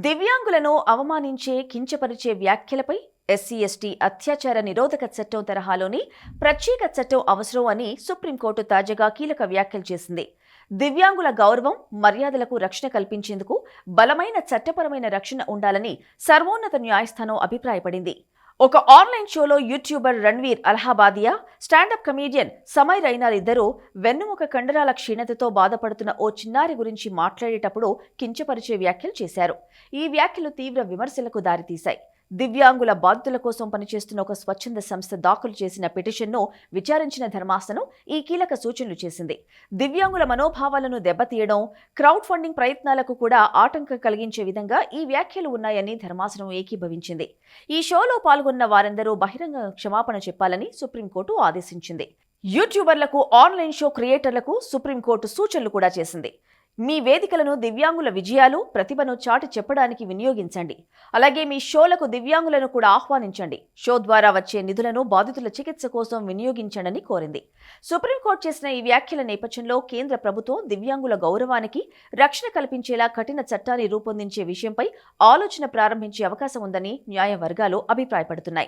దివ్యాంగులను అవమానించే, కించపరిచే వ్యాఖ్యలపై ఎస్సీ ఎస్టీ అత్యాచార నిరోధక చట్టం తరహాలోని ప్రత్యేక చట్టం అవసరం అని సుప్రీంకోర్టు తాజాగా కీలక వ్యాఖ్యలు చేసింది. దివ్యాంగుల గౌరవం, మర్యాదలకు రక్షణ కల్పించేందుకు బలమైన చట్టపరమైన రక్షణ ఉండాలని సర్వోన్నత న్యాయస్థానం అభిప్రాయపడింది. ఒక ఆన్లైన్ షోలో యూట్యూబర్ రణ్వీర్ అలహాబాదియా, స్టాండప్ కమీడియన్ సమయ్ రైనార్ ఇద్దరూ వెన్నుముక కండరాల క్షీణతతో బాధపడుతున్న ఓ చిన్నారి గురించి మాట్లాడేటప్పుడు కించపరిచే వ్యాఖ్యలు చేశారు. ఈ వ్యాఖ్యలు తీవ్ర విమర్శలకు దారితీశాయి. దివ్యాంగుల బాధితుల కోసం పనిచేస్తున్న ఒక స్వచ్ఛంద సంస్థ దాఖలు చేసిన పిటిషన్ను విచారించిన ధర్మాసనం ఈ కీలక సూచనలు చేసింది. దివ్యాంగుల మనోభావాలను దెబ్బతీయడం, క్రౌడ్ ఫండింగ్ ప్రయత్నాలకు కూడా ఆటంకం కలిగించే విధంగా ఈ వ్యాఖ్యలు ఉన్నాయని ధర్మాసనం ఏకీభవించింది. ఈ షోలో పాల్గొన్న వారందరూ బహిరంగ క్షమాపణ చెప్పాలని సుప్రీంకోర్టు ఆదేశించింది. యూట్యూబర్లకు, ఆన్లైన్ షో క్రియేటర్లకు సుప్రీంకోర్టు సూచనలు కూడా చేసింది. మీ వేదికలను దివ్యాంగుల విజయాలు, ప్రతిభను చాటి చెప్పడానికి వినియోగించండి. అలాగే మీ షోలకు దివ్యాంగులను కూడా ఆహ్వానించండి. షో ద్వారా వచ్చే నిధులను బాధితుల చికిత్స కోసం వినియోగించండి కోరింది. సుప్రీంకోర్టు చేసిన ఈ వ్యాఖ్యల నేపథ్యంలో కేంద్ర ప్రభుత్వం దివ్యాంగుల గౌరవానికి రక్షణ కల్పించేలా కఠిన చట్టాన్ని రూపొందించే విషయంపై ఆలోచన ప్రారంభించే అవకాశం ఉందని న్యాయ వర్గాలు అభిప్రాయపడుతున్నాయి.